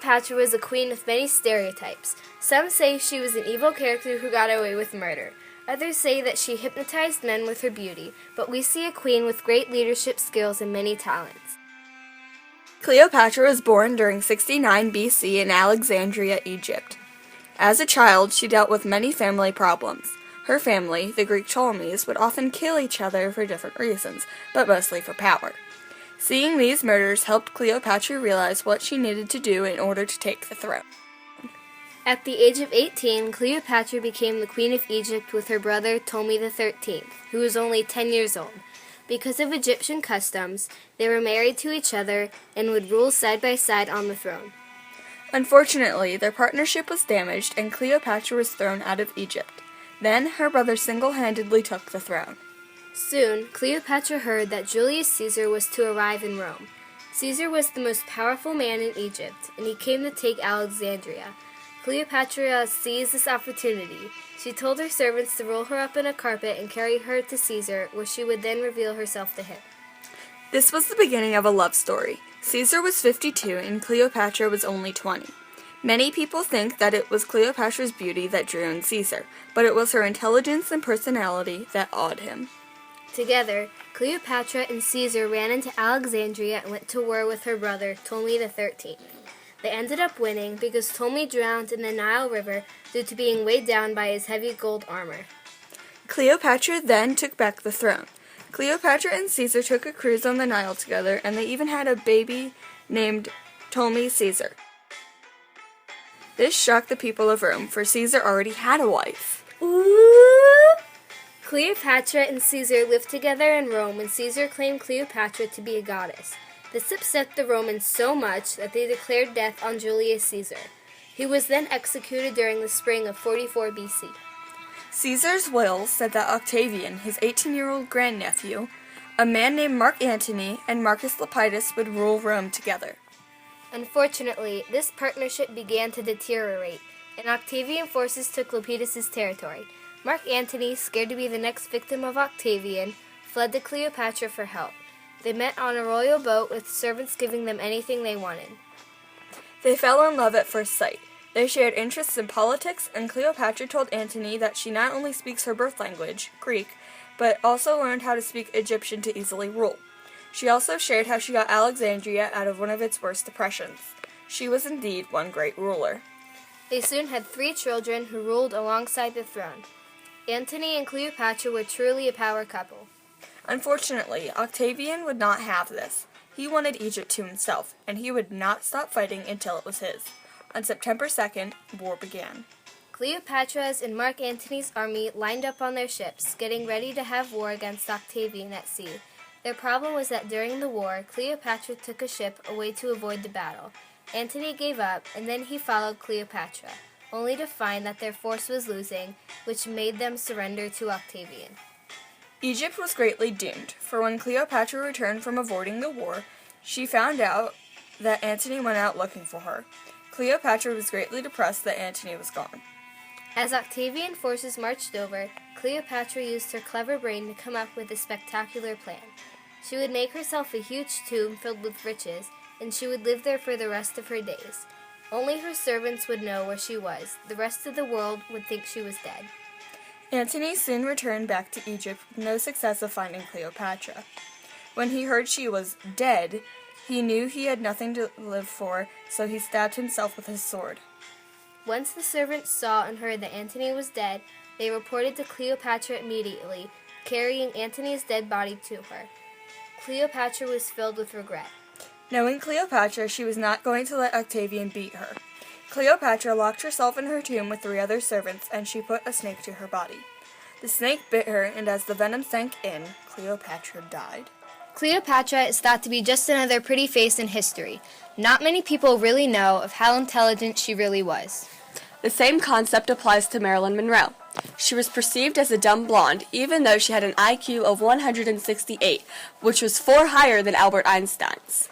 Cleopatra was a queen with many stereotypes. Some say she was an evil character who got away with murder. Others say that she hypnotized men with her beauty, but we see a queen with great leadership skills and many talents. Cleopatra was born during 69 BC in Alexandria, Egypt. As a child, she dealt with many family problems. Her family, the Greek Ptolemies, would often kill each other for different reasons, but mostly for power. Seeing these murders helped Cleopatra realize what she needed to do in order to take the throne. At the age of 18, Cleopatra became the Queen of Egypt with her brother Ptolemy XIII, who was only 10 years old. Because of Egyptian customs, they were married to each other and would rule side by side on the throne. Unfortunately, their partnership was damaged and Cleopatra was thrown out of Egypt. Then, her brother single-handedly took the throne. Soon, Cleopatra heard that Julius Caesar was to arrive in Rome. Caesar was the most powerful man in Egypt, and he came to take Alexandria. Cleopatra seized this opportunity. She told her servants to roll her up in a carpet and carry her to Caesar, where she would then reveal herself to him. This was the beginning of a love story. Caesar was 52 and Cleopatra was only 20. Many people think that it was Cleopatra's beauty that drew in Caesar, but it was her intelligence and personality that awed him. Together, Cleopatra and Caesar ran into Alexandria and went to war with her brother, Ptolemy XIII. They ended up winning because Ptolemy drowned in the Nile River due to being weighed down by his heavy gold armor. Cleopatra then took back the throne. Cleopatra and Caesar took a cruise on the Nile together, and they even had a baby named Ptolemy Caesar. This shocked the people of Rome, for Caesar already had a wife. Ooh! Cleopatra and Caesar lived together in Rome, and Caesar claimed Cleopatra to be a goddess. This upset the Romans so much that they declared death on Julius Caesar. He was then executed during the spring of 44 BC. Caesar's will said that Octavian, his 18-year-old grandnephew, a man named Mark Antony, and Marcus Lepidus would rule Rome together. Unfortunately, this partnership began to deteriorate, and Octavian forces took Lepidus' territory. Mark Antony, scared to be the next victim of Octavian, fled to Cleopatra for help. They met on a royal boat with servants giving them anything they wanted. They fell in love at first sight. They shared interests in politics, and Cleopatra told Antony that she not only speaks her birth language, Greek, but also learned how to speak Egyptian to easily rule. She also shared how she got Alexandria out of one of its worst depressions. She was indeed one great ruler. They soon had 3 children who ruled alongside the throne. Antony and Cleopatra were truly a power couple. Unfortunately, Octavian would not have this. He wanted Egypt to himself, and he would not stop fighting until it was his. On September 2nd, war began. Cleopatra's and Mark Antony's army lined up on their ships, getting ready to have war against Octavian at sea. Their problem was that during the war, Cleopatra took a ship away to avoid the battle. Antony gave up, and then he followed Cleopatra, only to find that their force was losing, which made them surrender to Octavian. Egypt was greatly doomed, for when Cleopatra returned from avoiding the war, she found out that Antony went out looking for her. Cleopatra was greatly depressed that Antony was gone. As Octavian forces marched over, Cleopatra used her clever brain to come up with a spectacular plan. She would make herself a huge tomb filled with riches, and she would live there for the rest of her days. Only her servants would know where she was. The rest of the world would think she was dead. Antony soon returned back to Egypt with no success of finding Cleopatra. When he heard she was dead, he knew he had nothing to live for, so he stabbed himself with his sword. Once the servants saw and heard that Antony was dead, they reported to Cleopatra immediately, carrying Antony's dead body to her. Cleopatra was filled with regret. Knowing Cleopatra, she was not going to let Octavian beat her. Cleopatra locked herself in her tomb with 3 other servants, and she put a snake to her body. The snake bit her, and as the venom sank in, Cleopatra died. Cleopatra is thought to be just another pretty face in history. Not many people really know of how intelligent she really was. The same concept applies to Marilyn Monroe. She was perceived as a dumb blonde, even though she had an IQ of 168, which was 4 higher than Albert Einstein's.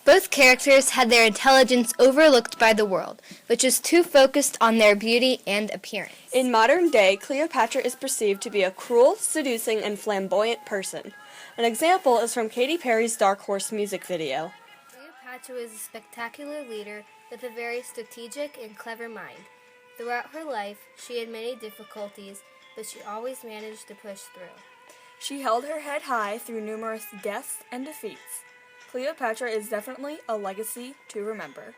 Both characters had their intelligence overlooked by the world, which is too focused on their beauty and appearance. In modern day, Cleopatra is perceived to be a cruel, seducing, and flamboyant person. An example is from Katy Perry's Dark Horse music video. Cleopatra was a spectacular leader with a very strategic and clever mind. Throughout her life, she had many difficulties, but she always managed to push through. She held her head high through numerous deaths and defeats. Cleopatra is definitely a legacy to remember.